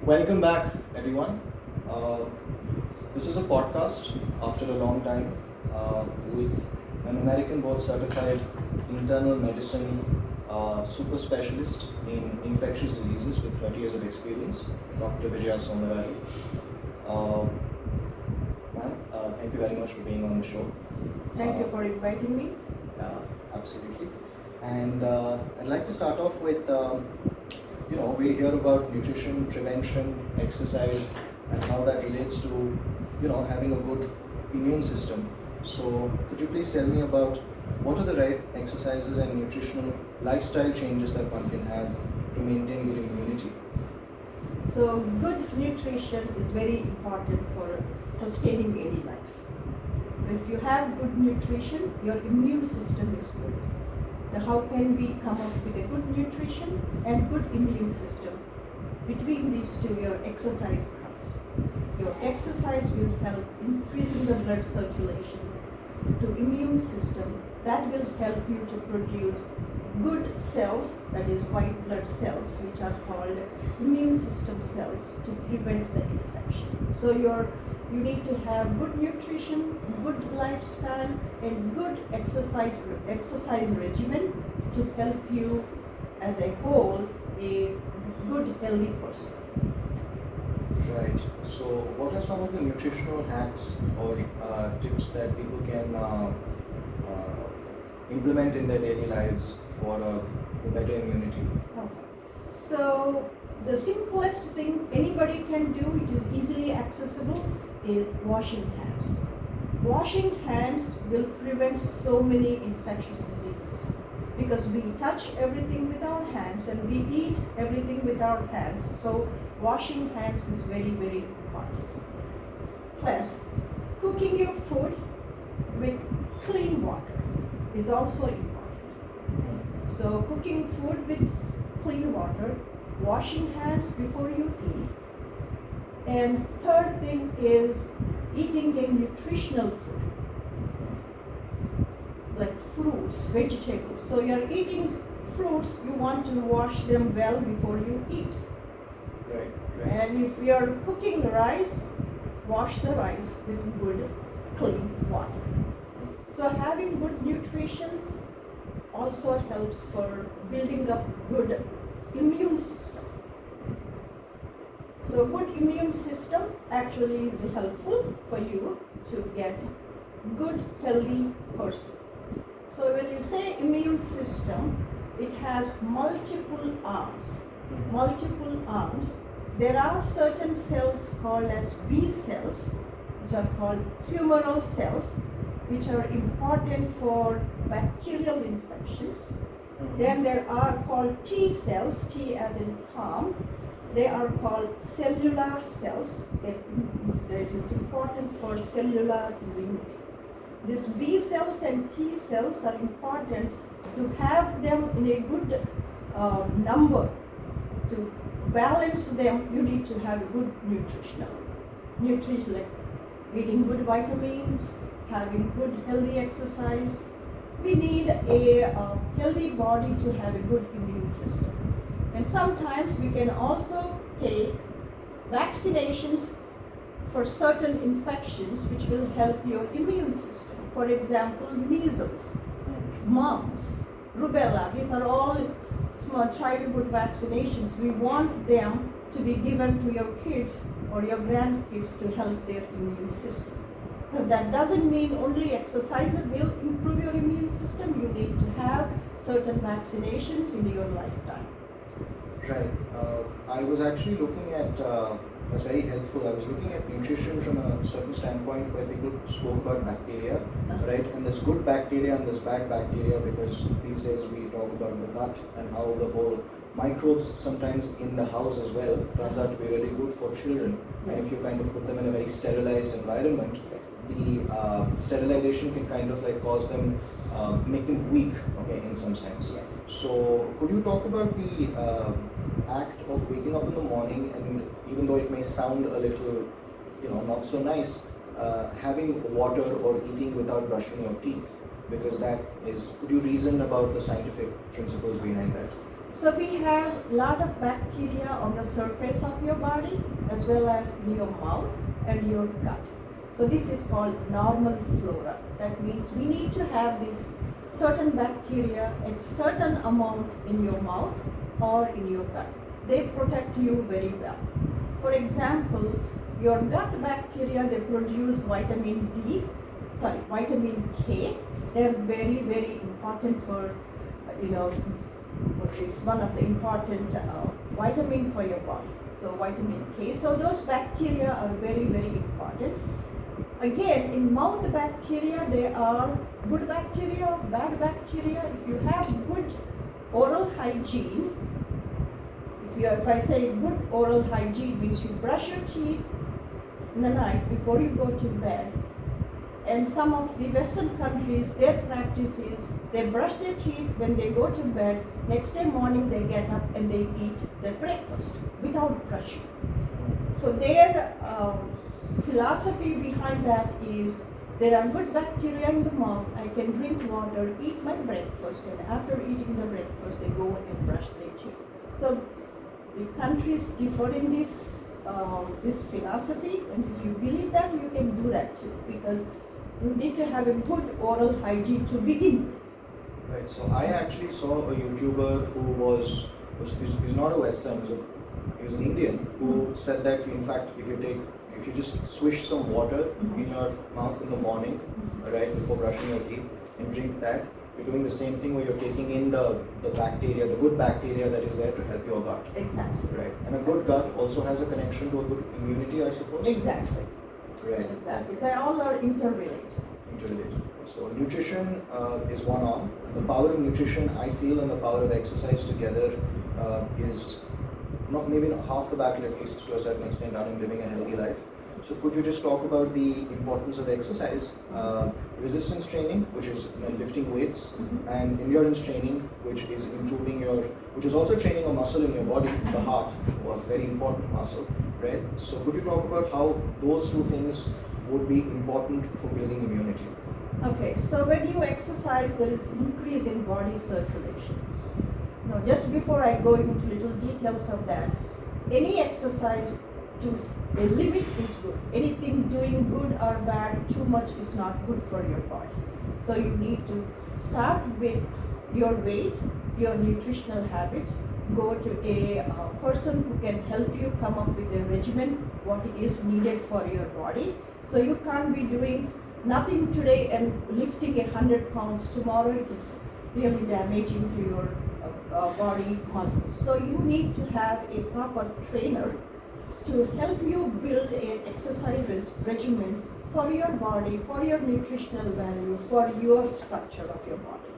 Welcome back, everyone. Uh, this is a podcast after a long time with an American board certified internal medicine super specialist in infectious diseases with 30 years of experience, Dr. Vijaya Somaraju. Ma'am, thank you very much for being on the show. Thank you for inviting me. Absolutely. And I'd like to start off with we hear about nutrition, prevention, exercise, and how that relates to, having a good immune system. So, could you please tell me about what are the right exercises and nutritional lifestyle changes that one can have to maintain good immunity? So, good nutrition is very important for sustaining any life. If you have good nutrition, your immune system is good. Now, how can we come up with a good nutrition and good immune system? Between these two, your exercise comes. Your exercise will help increasing the blood circulation to immune system. That will help you to produce good cells, that is white blood cells, which are called immune system cells, to prevent the infection. So you need to have good nutrition, good lifestyle, and good exercise regimen to help you as a whole a good healthy person. Right. So, what are some of the nutritional hacks or tips that people can implement in their daily lives for better immunity? Okay. So the simplest thing anybody can do, which is easily accessible, is washing hands. Washing hands will prevent so many infectious diseases because we touch everything with our hands and we eat everything with our hands. So washing hands is very, very important. Plus, cooking your food with clean water is also important. So cooking food with clean water, washing hands before you eat, and third thing is eating a nutritional food like fruits, vegetables. So you're eating fruits, you want to wash them well before you eat. Right. And if you're cooking rice, wash the rice with good clean water. So having good nutrition also helps for building up good immune system. So good immune system actually is helpful for you to get good healthy person. So when you say immune system, it has multiple arms. There are certain cells called as B cells, which are called humoral cells, which are important for bacterial infections. Then there are called T cells, T as in Tom. They are called cellular cells. That is important for cellular immunity. These B cells and T cells are important to have them in a good number. To balance them, you need to have good nutrition, like eating good vitamins, having good healthy exercise. We need a healthy body to have a good immune system. And sometimes we can also take vaccinations for certain infections which will help your immune system. For example, measles, mumps, rubella, these are all small childhood vaccinations. We want them to be given to your kids or your grandkids to help their immune system. So that doesn't mean only exercise will improve your immune system. You need to have certain vaccinations in your lifetime. Right. I was actually looking at, that's very helpful. I was looking at nutrition from a certain standpoint where people spoke about bacteria, right? And there's good bacteria and there's bad bacteria because these days we talk about the gut and how the whole microbes sometimes in the house as well turns out to be really good for children. And if you kind of put them in a very sterilized environment, the sterilization can kind of like cause them, make them weak, okay, in some sense. Yes. So could you talk about the act of waking up in the morning, and even though it may sound a little, not so nice, having water or eating without brushing your teeth, because that is, could you reason about the scientific principles behind that? So we have a lot of bacteria on the surface of your body as well as in your mouth and your gut. So this is called normal flora. That means we need to have this certain bacteria at certain amount in your mouth or in your gut. They protect you very well. For example, your gut bacteria, they produce vitamin K. They're very, very important for, it's one of the important vitamin for your body. So vitamin K. So those bacteria are very, very important. Again, in mouth bacteria, they are good bacteria, bad bacteria. If you have good oral hygiene, if I say good oral hygiene means you brush your teeth in the night before you go to bed. And some of the Western countries, their practice is they brush their teeth when they go to bed. Next day morning they get up and they eat their breakfast without brushing. So their philosophy behind that is there are good bacteria in the mouth. I can drink water, eat my breakfast, and after eating the breakfast, they go and brush their teeth. So the countries differ in this philosophy, and if you believe that, you can do that too, because you need to have a good oral hygiene to begin with. Right. So I actually saw a YouTuber who he's not a Western, he's an Indian, who said that in fact if you just swish some water in your mouth in the morning, right, before brushing your teeth, and drink that, you're doing the same thing where you're taking in the bacteria, the good bacteria that is there to help your gut. Exactly. Right. And a good gut also has a connection to a good immunity, I suppose. Exactly. Right. Exactly. They all are interrelated. So nutrition is one arm. The power of nutrition, I feel, and the power of exercise together is maybe not half the battle, at least to a certain extent, done in living a healthy life. So could you just talk about the importance of exercise, resistance training, which is lifting weights, and endurance training, which is also training a muscle in your body, the heart, a very important muscle, right? So could you talk about how those two things would be important for building immunity? Okay, so when you exercise, there is increase in body circulation. Now, just before I go into little details of that, any exercise to a limit is good. Anything doing good or bad, too much is not good for your body. So you need to start with your weight, your nutritional habits, go to a person who can help you come up with a regimen, what is needed for your body. So you can't be doing nothing today and lifting 100 pounds tomorrow. It's really damaging to your body muscles. So you need to have a proper trainer to help you build an exercise regimen for your body, for your nutritional value, for your structure of your body.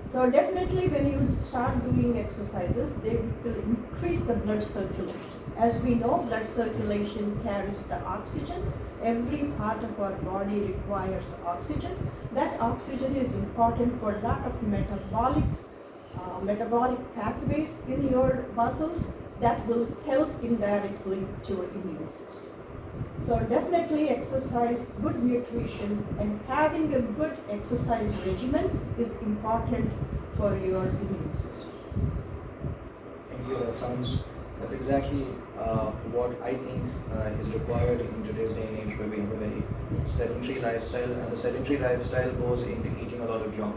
So definitely when you start doing exercises, they will increase the blood circulation. As we know, blood circulation carries the oxygen. Every part of our body requires oxygen. That oxygen is important for a lot of metabolic pathways in your muscles that will help indirectly to your immune system. So definitely exercise, good nutrition, and having a good exercise regimen is important for your immune system. Thank you. That's exactly what I think is required in today's day and age, where we have a very sedentary lifestyle, and the sedentary lifestyle goes into eating a lot of junk.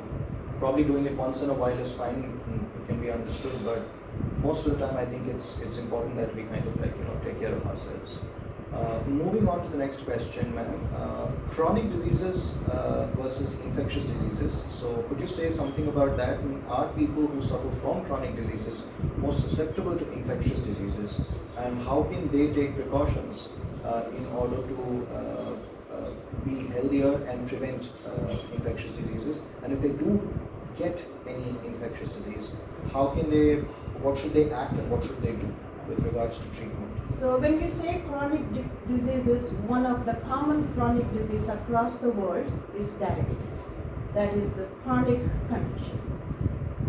Probably doing it once in a while is fine, it can be understood, but most of the time I think it's important that we kind of take care of ourselves. Moving on to the next question, ma'am. Chronic diseases versus infectious diseases. So could you say something about that? Are people who suffer from chronic diseases more susceptible to infectious diseases, and how can they take precautions in order to be healthier and prevent infectious diseases? And if they do get any infectious disease, what should they act and what should they do with regards to treatment? So when you say chronic diseases, one of the common chronic disease across the world is diabetes. That is the chronic condition.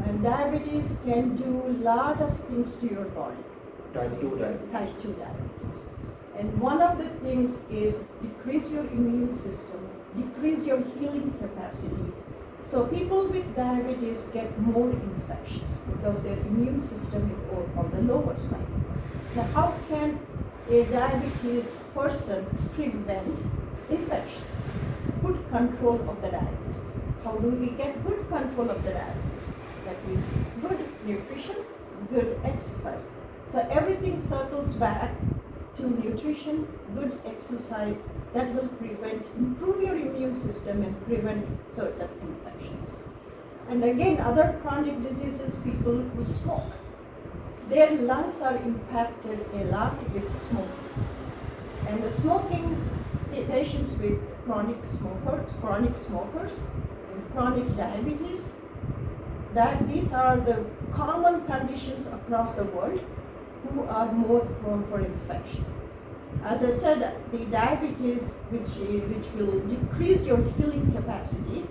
And diabetes can do a lot of things to your body. Type 2 diabetes. Type 2 diabetes. And one of the things is decrease your immune system, decrease your healing capacity, So people with diabetes get more infections because their immune system is on the lower side. Now, how can a diabetes person prevent infections? Good control of the diabetes. How do we get good control of the diabetes? That means good nutrition, good exercise. So everything circles back to nutrition, good exercise that will improve your immune system and prevent certain infections. And again, other chronic diseases, people who smoke, their lungs are impacted a lot with smoking. And the smoking patients with chronic smokers, and chronic diabetes, these are the common conditions across the world who are more prone for infection. As I said, the diabetes, which will decrease your healing capacity,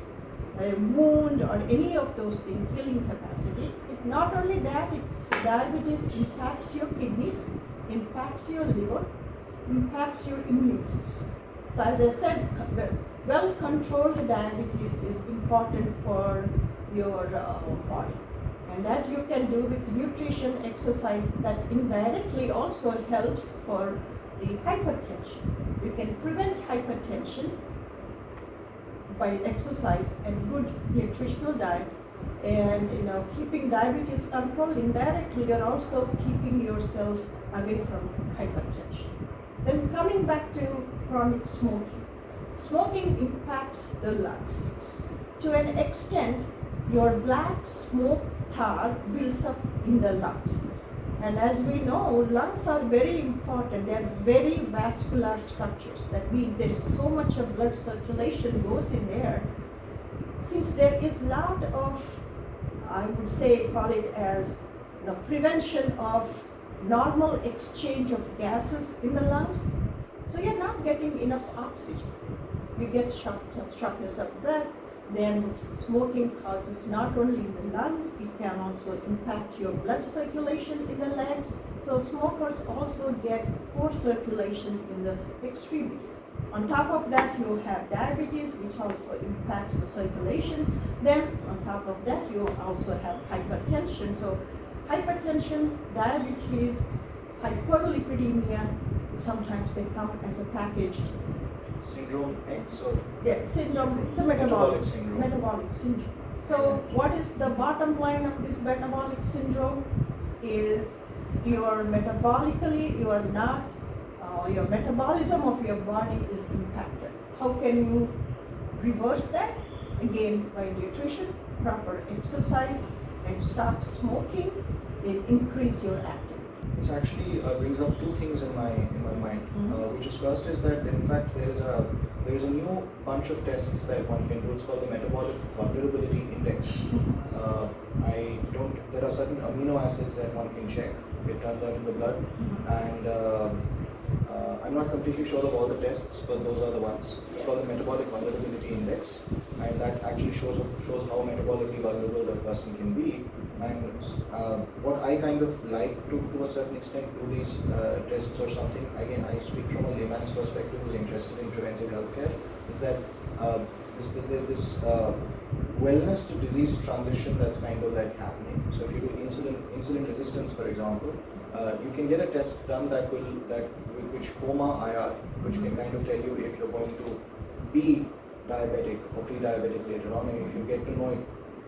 a wound or any of those things, healing capacity. Not only that, diabetes impacts your kidneys, impacts your liver, impacts your immune system. So as I said, well-controlled diabetes is important for your body. And that you can do with nutrition, exercise, that indirectly also helps for the hypertension. You can prevent hypertension by exercise and good nutritional diet. And keeping diabetes controlled indirectly, you're also keeping yourself away from hypertension. Then coming back to chronic smoking. Smoking impacts the lungs. To an extent, your black smoke tar builds up in the lungs. And as we know, lungs are very important. They are very vascular structures. That means there is so much of blood circulation goes in there. Since there is a lot of, I would say, call it as prevention of normal exchange of gases in the lungs, so you're not getting enough oxygen. You get shortness of breath. Then smoking causes not only in the lungs, it can also impact your blood circulation in the legs. So smokers also get poor circulation in the extremities. On top of that, you have diabetes, which also impacts the circulation. Then on top of that, you also have hypertension. So hypertension, diabetes, hyperlipidemia, sometimes they come as a package. Syndrome X or? Yes, syndrome, it's a metabolic syndrome. So what is the bottom line of this metabolic syndrome is your metabolism of your body is impacted. How can you reverse that? Again, by nutrition, proper exercise, and stop smoking, and increase your activity. This actually brings up two things in my mind, which is first is that in fact there is a new bunch of tests that one can do. It's called the metabolic vulnerability index. There are certain amino acids that one can check. It turns out in the blood, and I'm not completely sure of all the tests, but those are the ones. It's called the metabolic vulnerability index, and that actually shows how metabolically vulnerable a person can be. And what I kind of like to a certain extent do these tests or something, again I speak from a layman's perspective who's interested in preventive healthcare, is that there's this wellness to disease transition that's kind of like happening. So if you do insulin resistance, for example, you can get a test done which coma IR, which can kind of tell you if you're going to be diabetic or pre-diabetic later on, and if you get to know it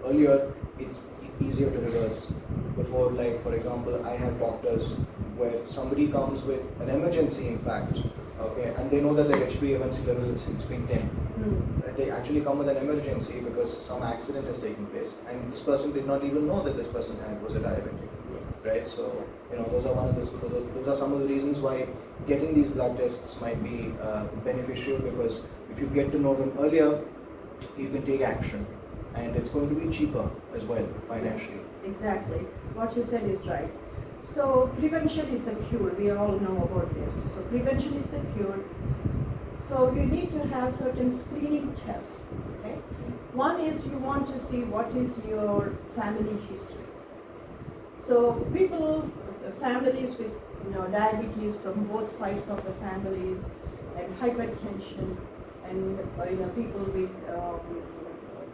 earlier, it's easier to reverse. Before, like for example, I have doctors where somebody comes with an emergency, in fact, okay, and they know that their HbA1c level is been 10. They actually come with an emergency because some accident has taken place, and this person did not even know that this person was a diabetic. Right, so those are some of the reasons why getting these blood tests might be beneficial, because if you get to know them earlier, you can take action, and it's going to be cheaper as well financially. Yes, exactly. What you said is right. So prevention is the cure. We all know about this. So prevention is the cure. So you need to have certain screening tests. Okay. One is you want to see what is your family history. So families with diabetes from both sides of the families, and hypertension, and people with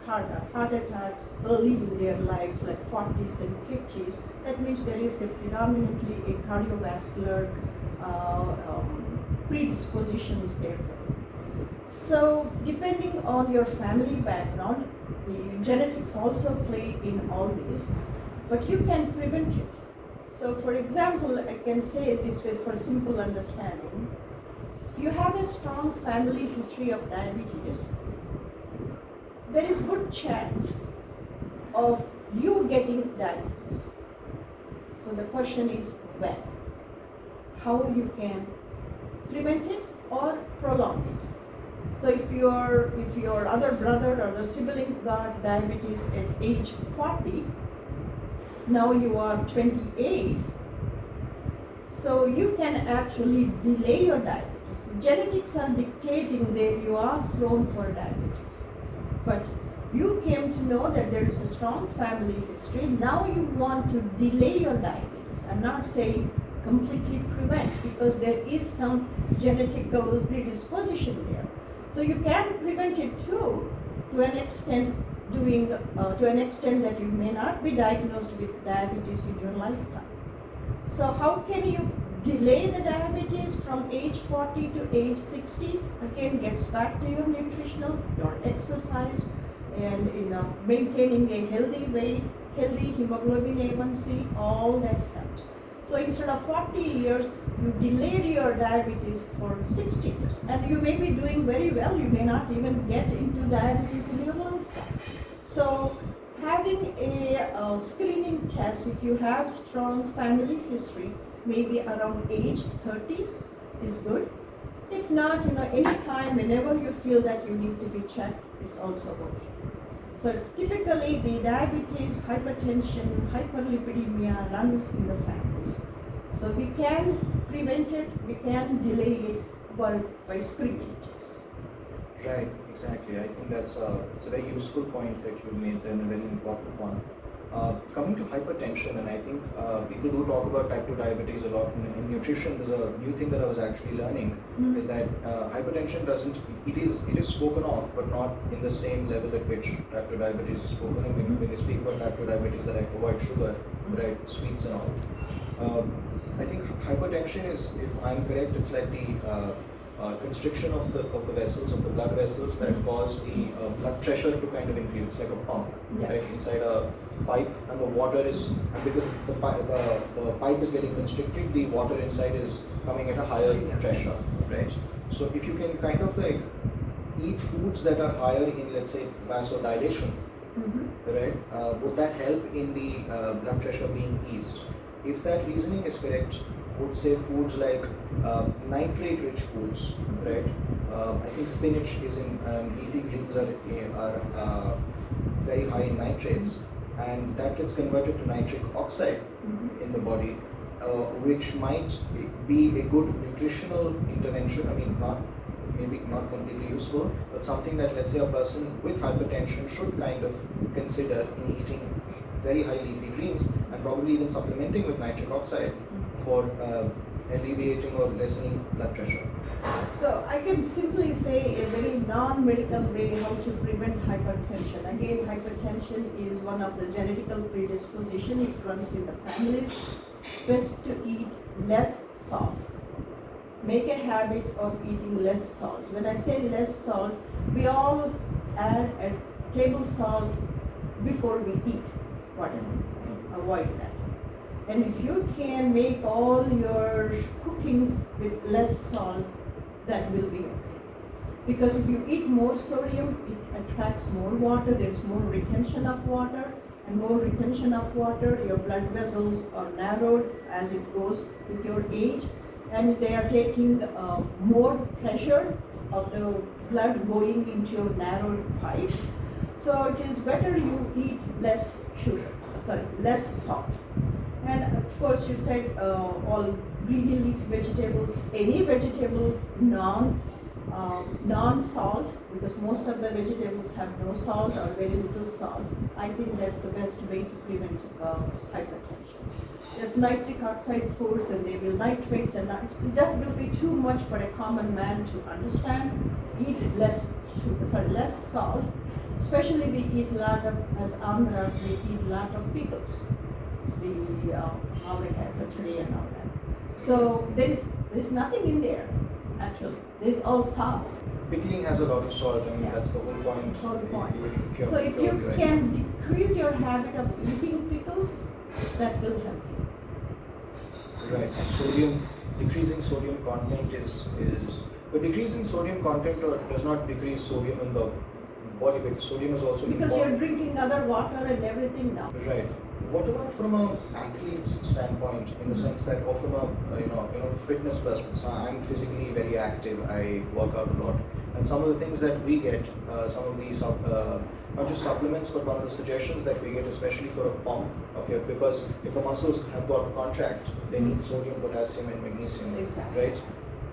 heart attacks early in their lives, like 40s and 50s, that means there is a predominantly a cardiovascular predispositions there for them. So depending on your family background, the genetics also play in all this, but you can prevent it. So for example, I can say it this way for simple understanding. If you have a strong family history of diabetes, there is good chance of you getting diabetes. So the question is when? How you can prevent it or prolong it. So if your other brother or the sibling got diabetes at age 40, now you are 28, so you can actually delay your diabetes. Genetics are dictating that you are prone for diabetes. But you came to know that there is a strong family history. Now you want to delay your diabetes. I'm not saying completely prevent, because there is some genetical predisposition there. So you can prevent it too, to an extent that you may not be diagnosed with diabetes in your lifetime. So how can you delay the diabetes from age 40 to age 60? Again, gets back to your nutritional, your exercise, and maintaining a healthy weight, healthy hemoglobin A1C, all that helps. So instead of 40 years, you delayed your diabetes for 60 years, and you may be doing very well. You may not even get into diabetes in your lifetime. So having a screening test, if you have strong family history, maybe around age 30 is good. If not, anytime, whenever you feel that you need to be checked, it's also okay. So typically the diabetes, hypertension, hyperlipidemia runs in the families. So we can prevent it, we can delay it by screening tests. Right, exactly. I think it's a very useful point that you made and a very important one. Coming to hypertension, and I think people do talk about type 2 diabetes a lot in nutrition. There's a new thing that I was actually learning, is that hypertension it is spoken of, but not in the same level at which type 2 diabetes is spoken. And when they speak about type 2 diabetes, that I avoid sugar, right, sweets and all. I think hypertension is, if I'm correct, it's like the constriction of the vessels, of the blood vessels, that cause the blood pressure to kind of increase. It's like a pump, Yes. right, inside a pipe, and the water is, because the pipe is getting constricted, the water inside is coming at a higher pressure, right? So if you can kind of like eat foods that are higher in, let's say, vasodilation, right, would that help in the blood pressure being eased? If that reasoning is correct, would say foods like nitrate-rich foods, right? I think spinach is in, leafy greens are very high in nitrates, and that gets converted to nitric oxide in the body, which might be a good nutritional intervention. I mean, maybe not completely useful, but something that, let's say, a person with hypertension should kind of consider in eating very high leafy greens, and probably even supplementing with nitric oxide for alleviating or lessening blood pressure. So I can simply say a very non-medical way how to prevent hypertension. Again, hypertension is one of the genetical predisposition. It runs in the families. Best to eat less salt. Make a habit of eating less salt. When I say less salt, we all add a table salt before we eat whatever. Avoid that. And if you can make all your cookings with less salt, that will be okay. Because if you eat more sodium, it attracts more water, there's more retention of water, and more retention of water, your blood vessels are narrowed as it goes with your age, and they are taking more pressure of the blood going into your narrowed pipes. So it is better you eat less less salt. And of course, you said all green leaf vegetables, any vegetable, non-salt, because most of the vegetables have no salt or very little salt. I think that's the best way to prevent hypertension. There's nitric oxide foods, and they will nitrates, and that will be too much for a common man to understand. Eat less salt. especially we eat a lot of, as Andhras, we eat a lot of pickles, the avocado pachadi and all that. So there is nothing in there, actually. There is all salt. Pickling has a lot of salt. I mean, Yeah. that's the whole point. Whole point. You're So if you purely right. can decrease your habit of eating pickles, that will help you. Right. So decreasing sodium content is but decreasing sodium content does not decrease sodium in the body, because sodium is also Because important. you're drinking other water and everything now. Right. What about from an athlete's standpoint, in the sense that, or from a fitness perspective? So I'm physically very active. I work out a lot, and some of the things that we get, some of these not just supplements, but one of the suggestions that we get, especially for a pump, okay, because if the muscles have got to contract, they need sodium, potassium, and magnesium, Exactly. right?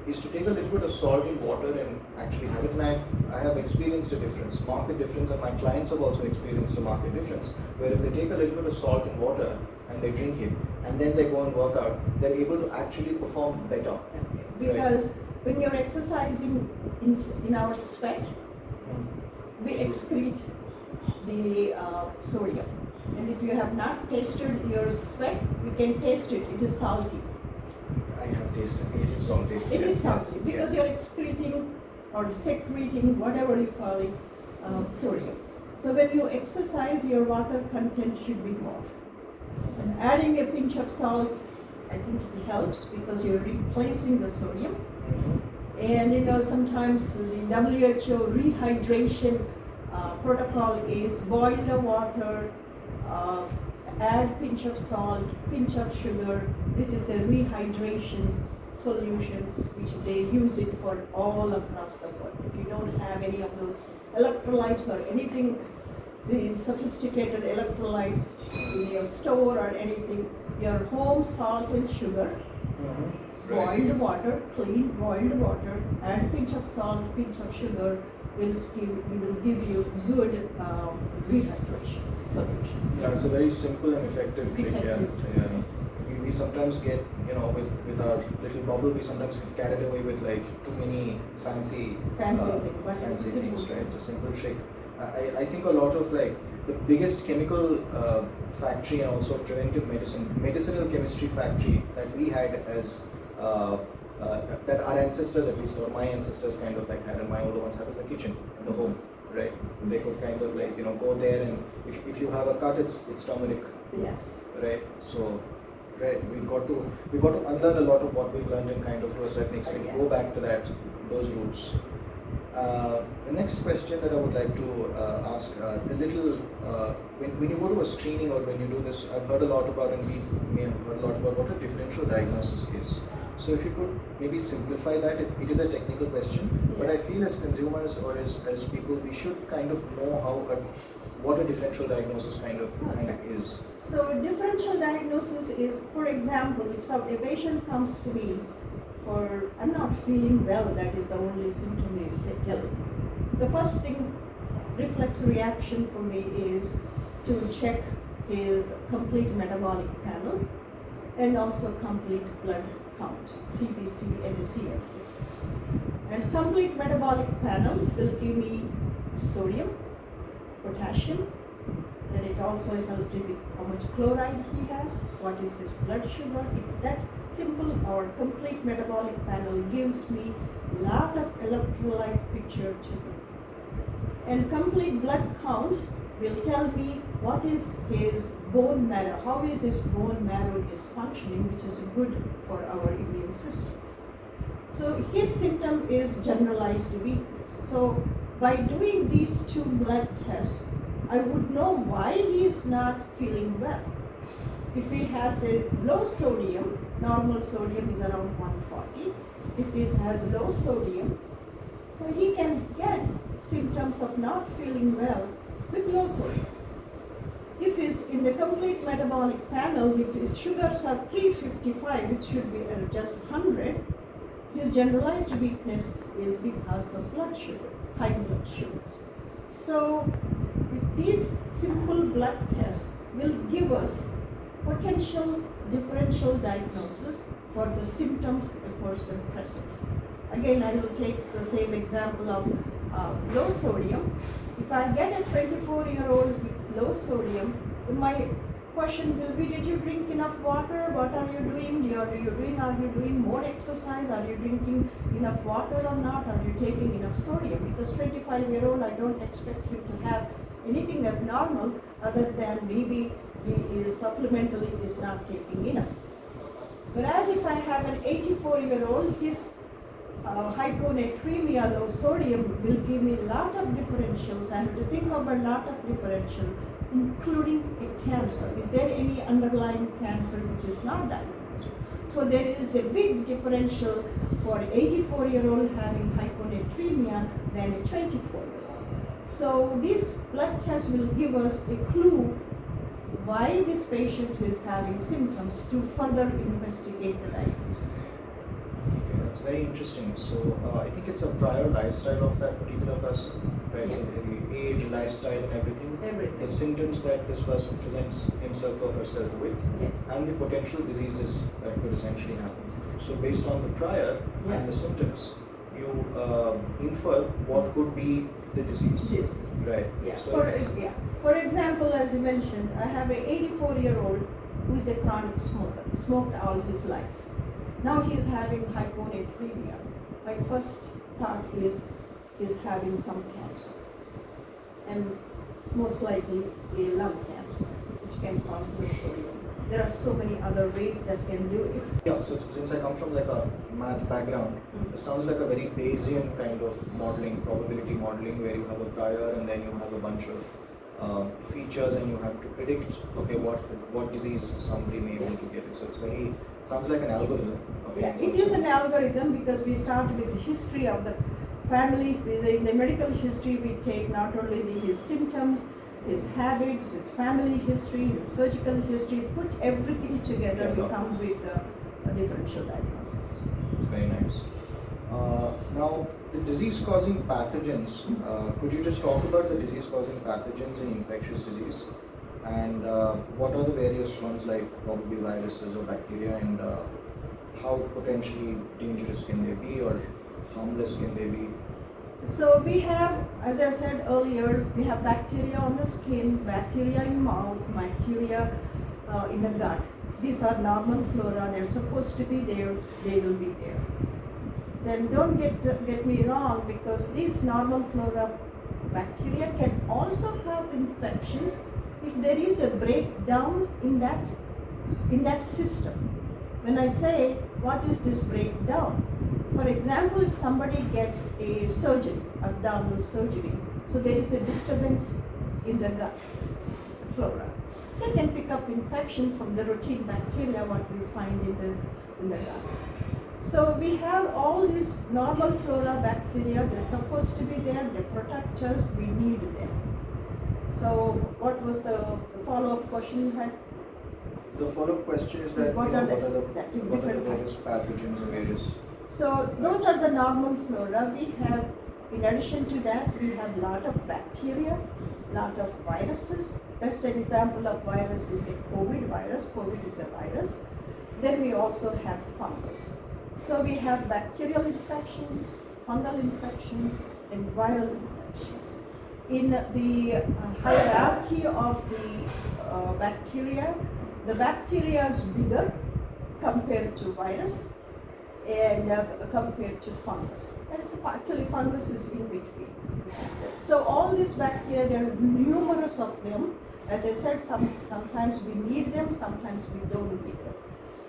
Is to take a little bit of salt in water and actually have it. And I have experienced a difference, market difference, and my clients have also experienced a market difference, where if they take a little bit of salt in water and they drink it, and then they go and work out, they're able to actually perform better. Because when you're exercising in our sweat, we excrete the sodium. And if you have not tasted your sweat, you can taste it. It is salty. I have tasted it. It is salty. It is salty because you're excreting or secreting, whatever you call it, sodium. So when you exercise, your water content should be more. And adding a pinch of salt, I think it helps because you're replacing the sodium. And sometimes the WHO rehydration protocol is boil the water, add pinch of salt, pinch of sugar. This is a rehydration solution which they use it for all across the world. If you don't have any of those electrolytes or anything, the sophisticated electrolytes in your store or anything, your home salt and sugar, boiled water, clean boiled water, add pinch of salt, pinch of sugar, will give you good rehydration solution. Yeah, it's a very simple and effective trick. Effective. Yeah. We sometimes get, with our little bubble, we sometimes get carried away with like too many fancy Thing, but it's fancy simple. things, right? It's a simple trick. I think a lot of like the biggest chemical factory and also preventive medicinal chemistry factory that we had as that our ancestors, at least, or my ancestors kind of like had, and my older ones had, was the kitchen in the home, right? They could kind of like go there, and if you have a cut, it's turmeric, Yes. right? So, right, we got to unlearn a lot of what we've learned and kind of to a certain extent go Yes. back to those roots. The next question that I would like to ask, when you go to a screening or when you do this, I've heard a lot about, and we may have heard a lot about what a differential diagnosis is. So if you could maybe simplify that, it is a technical question, but I feel as consumers or as people, we should kind of know what a differential diagnosis kind of is. So differential diagnosis is, for example, if a patient comes to me for, I'm not feeling well, that is the only symptom is telling. The first thing, reflex reaction for me is to check his complete metabolic panel and also complete blood counts, CBC and CRP. And complete metabolic panel will give me sodium, potassium, then it also helps me with how much chloride he has, what is his blood sugar. That simple or complete metabolic panel gives me lot of electrolyte picture to me. And complete blood counts will tell me what is his bone marrow, how is his bone marrow is functioning, which is good for our immune system. So his symptom is generalized weakness. So by doing these two blood tests, I would know why he is not feeling well. If he has a low sodium, normal sodium is around 140. If he has low sodium, so he can get symptoms of not feeling well with low sodium. If he's in the complete metabolic panel, if his sugars are 355, which should be just 100, his generalized weakness is because of blood sugar, high blood sugars. So if these simple blood tests will give us potential differential diagnosis for the symptoms a person presents. Again, I will take the same example of low sodium. If I get a 24-year-old with low sodium, my question will be, did you drink enough water? What are you doing? Are you doing more exercise? Are you drinking enough water or not? Are you taking enough sodium? Because 25-year-old, I don't expect him to have anything abnormal other than maybe he is supplementally is not taking enough. Whereas if I have an 84-year-old, his hyponatremia, low sodium, will give me a lot of differentials. I have to think of a lot of differential, including a cancer. Is there any underlying cancer which is not diagnosed? So there is a big differential for an 84-year-old having hyponatremia than a 24-year-old. So this blood test will give us a clue why this patient is having symptoms to further investigate the diagnosis. Okay, that's very interesting. So I think it's a prior lifestyle of that particular person, right? Yeah. So the age, lifestyle, and everything. Everything. The symptoms that this person presents himself or herself with, Yes. and the potential diseases that could essentially happen. So based on the prior Yeah. and the symptoms, you infer what could be the disease. Disease. Right. Yeah. So For example, as you mentioned, I have an 84-year-old who is a chronic smoker. He smoked all his life. Now he is having hyponatremia. My first thought is having some cancer, and most likely a lung cancer, which can cause low sodium. There are so many other ways that can do it. yeah, so since I come from like a math background, Mm. it sounds like a very Bayesian kind of modeling, probability modeling, where you have a prior and then you have a bunch of features and you have to predict, okay, what disease somebody may be able to get it. So sounds like an algorithm. Okay, Yeah, in some it is an sense. algorithm because we start with the history of the family. In the medical history, we take not only his symptoms, his habits, his family history, his surgical history, put everything together, we come with a differential diagnosis. It's very nice. Now, the disease-causing pathogens, could you just talk about the disease-causing pathogens in infectious disease? And what are the various ones, like probably viruses or bacteria, and how potentially dangerous can they be or harmless can they be? So we have, as I said earlier, we have bacteria on the skin, bacteria in mouth, bacteria in the gut. These are normal flora. They're supposed to be there. They will be there. Then don't get me wrong, because these normal flora bacteria can also cause infections if there is a breakdown in that system. When I say what is this breakdown? For example, if somebody gets a surgery, abdominal surgery, so there is a disturbance in the gut flora. They can pick up infections from the routine bacteria what we find in the gut. So we have all these normal flora bacteria. They're supposed to be there. They protect us. We need them. So what was the follow-up question you had? The follow-up question is that What you know, are the- what are the different various pathogens and various. So those are the normal flora. We have, in addition to that, we have a lot of bacteria, lot of viruses. Best example of virus is a COVID virus. COVID is a virus. Then we also have fungus. So we have bacterial infections, fungal infections, and viral infections. In the hierarchy of the bacteria, the bacteria is bigger compared to virus and compared to fungus. And actually fungus is in between. So all these bacteria, there are numerous of them. As I said, sometimes we need them, sometimes we don't need them.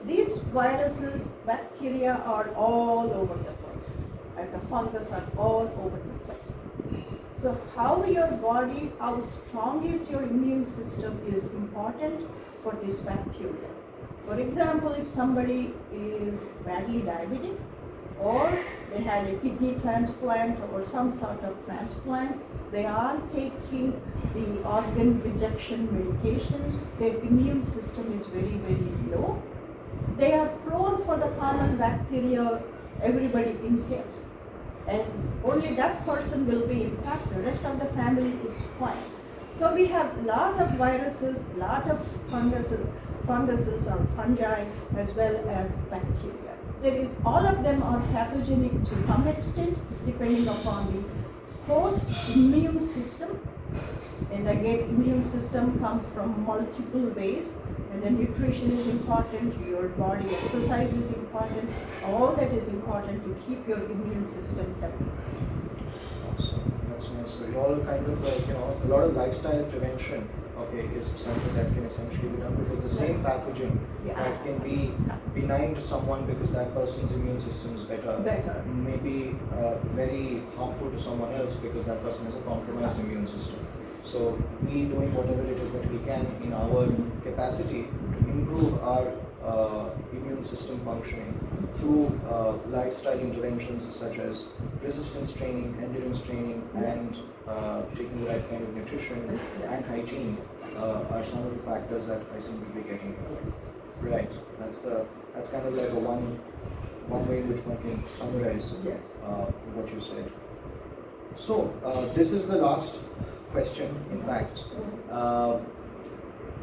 These viruses, bacteria are all over the place, and the fungus are all over the place. So how your body, how strong is your immune system is important for this bacteria. For example, if somebody is badly diabetic, or they had a kidney transplant or some sort of transplant, they are taking the organ rejection medications, their immune system is very, very low. They are prone for the common bacteria everybody inhales. And only that person will be impacted. The rest of the family is fine. So we have lot of viruses, lot of funguses or fungi, as well as bacteria. There is, all of them are pathogenic to some extent, depending upon the host immune system, and again immune system comes from multiple ways, and then nutrition is important, your body exercise is important, all that is important to keep your immune system healthy. Awesome. That's nice. So it all kind of like, a lot of lifestyle prevention, okay, is something that can essentially be done, because the same pathogen that can be benign to someone because that person's immune system is better may be very harmful to someone else because that person has a compromised immune system. So we doing whatever it is that we can in our capacity to improve our immune system functioning through lifestyle interventions such as resistance training, endurance training, and taking the right kind of nutrition and hygiene are some of the factors that I seem to be getting. Right. That's kind of like a one way in which one can summarize what you said. So this is the last question. In fact,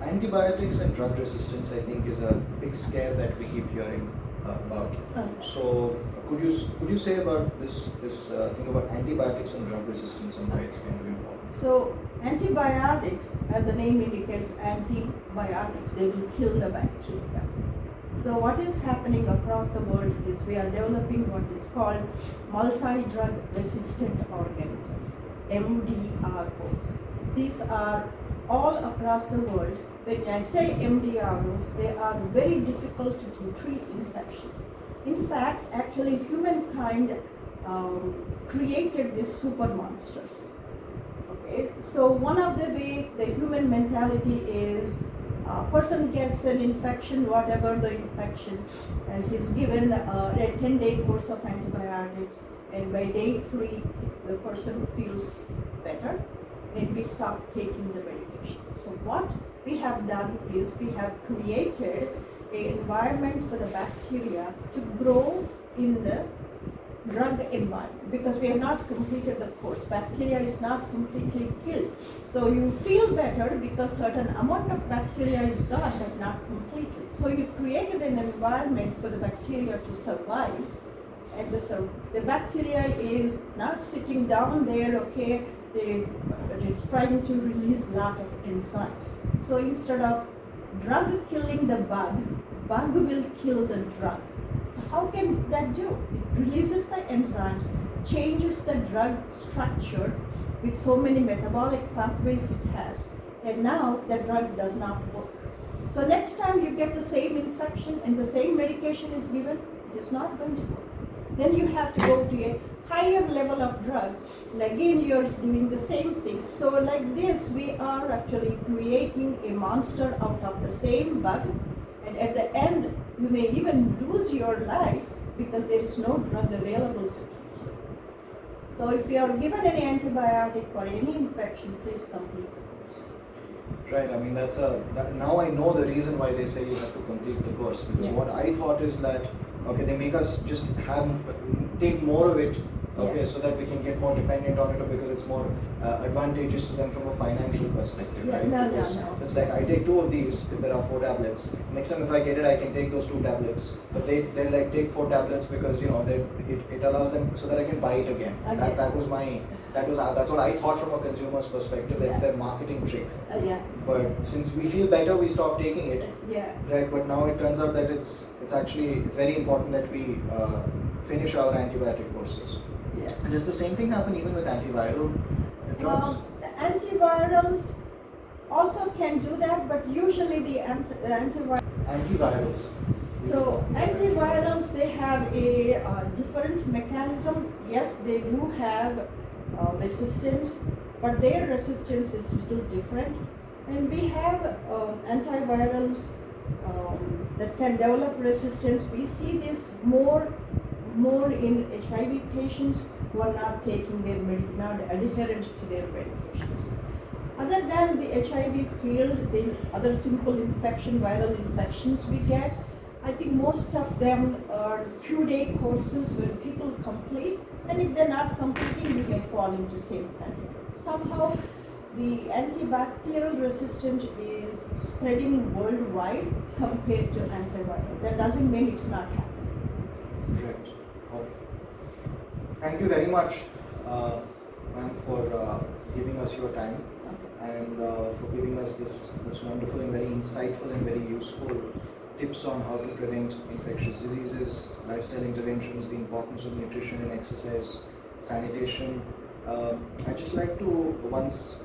antibiotics and drug resistance, I think, is a big scare that we keep hearing about. So could you say about this thing about antibiotics and drug resistance and why it's kind of important? So antibiotics, as the name indicates, antibiotics, they will kill the bacteria. So what is happening across the world is we are developing what is called multi-drug resistant organisms, MDROs. These are all across the world. When I say MDROs, they are very difficult to treat infections. In fact, actually humankind created these super monsters. Okay, so one of the way the human mentality is, a person gets an infection, whatever the infection, and he's given a 10-day course of antibiotics, and by day 3 the person feels better and we stop taking the medication. So what we have done is we have created an environment for the bacteria to grow in the drug environment, because we have not completed the course. Bacteria is not completely killed. So you feel better because certain amount of bacteria is gone, but not completely. So you created an environment for the bacteria to survive. And the bacteria is not sitting down there, okay, it's trying to release a lot of enzymes. So instead of drug killing the bug will kill the drug. So how can that do? It releases the enzymes, changes the drug structure with so many metabolic pathways it has, and now the drug does not work. So next time you get the same infection and the same medication is given, it is not going to work. Then you have to go to a higher level of drug, and again you're doing the same thing. So like this, we are actually creating a monster out of the same bug, and at the end you may even lose your life because there is no drug available to treat you. So if you are given any antibiotic for any infection, please complete the course. Right, I mean now I know the reason why they say you have to complete the course, because what I thought is that, okay, they make us just take more of it, okay, so that we can get more dependent on it, or because it's more advantageous to them from a financial perspective, right? No. It's like I take 2 of these if there are 4 tablets. Next time if I get it, I can take those 2 tablets. But they like take 4 tablets because it allows them so that I can buy it again. That's what I thought from a consumer's perspective. That's their marketing trick. But since we feel better, we stop taking it. Right. But now it turns out that it's actually very important that we finish our antibiotic courses. Yes. And does the same thing happen even with antiviral drugs? The antivirals also can do that, but usually the Antivirals. So antivirals, they have a different mechanism. Yes, they do have resistance, but their resistance is little different. And we have antivirals that can develop resistance. We see this more in HIV patients who are not taking not adherent to their medications. Other than the HIV field, the other simple viral infections we get, I think most of them are few-day courses where people complete, and if they're not completing, we may fall into same category. Somehow, the antibacterial resistance is spreading worldwide compared to antiviral. That doesn't mean it's not happening. Right. Okay. Thank you very much, ma'am, for giving us your time and for giving us this wonderful and very insightful and very useful tips on how to prevent infectious diseases, lifestyle interventions, the importance of nutrition and exercise, sanitation. I'd just like to once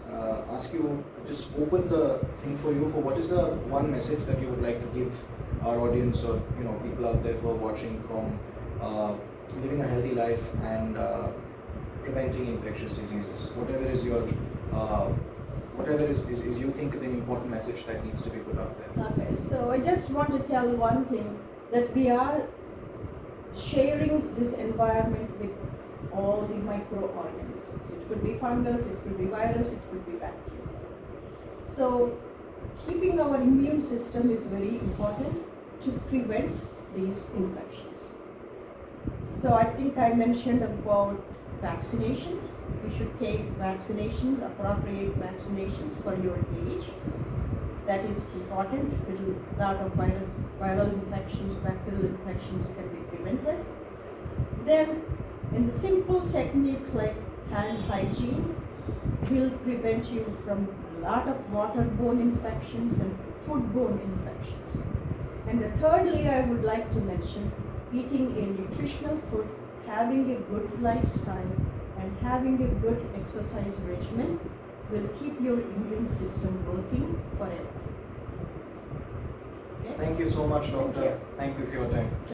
ask you, just open the thing for you for what is the one message that you would like to give our audience or people out there who are watching from living a healthy life and preventing infectious diseases. Whatever is your whatever is you think an important message that needs to be put out there. Okay, so I just want to tell one thing, that we are sharing this environment with all the microorganisms. It could be fungus, it could be virus, it could be bacteria. So keeping our immune system is very important to prevent these infections. So I think I mentioned about vaccinations. We should take vaccinations, appropriate vaccinations for your age. That is important. A lot of viral infections, bacterial infections can be prevented. Then, in the simple techniques like hand hygiene will prevent you from a lot of waterborne infections and foodborne infections. And thirdly, I would like to mention eating a nutritional food, having a good lifestyle, and having a good exercise regimen will keep your immune system working forever. Okay? Thank you so much, Doctor. Thank you. Thank you for your time.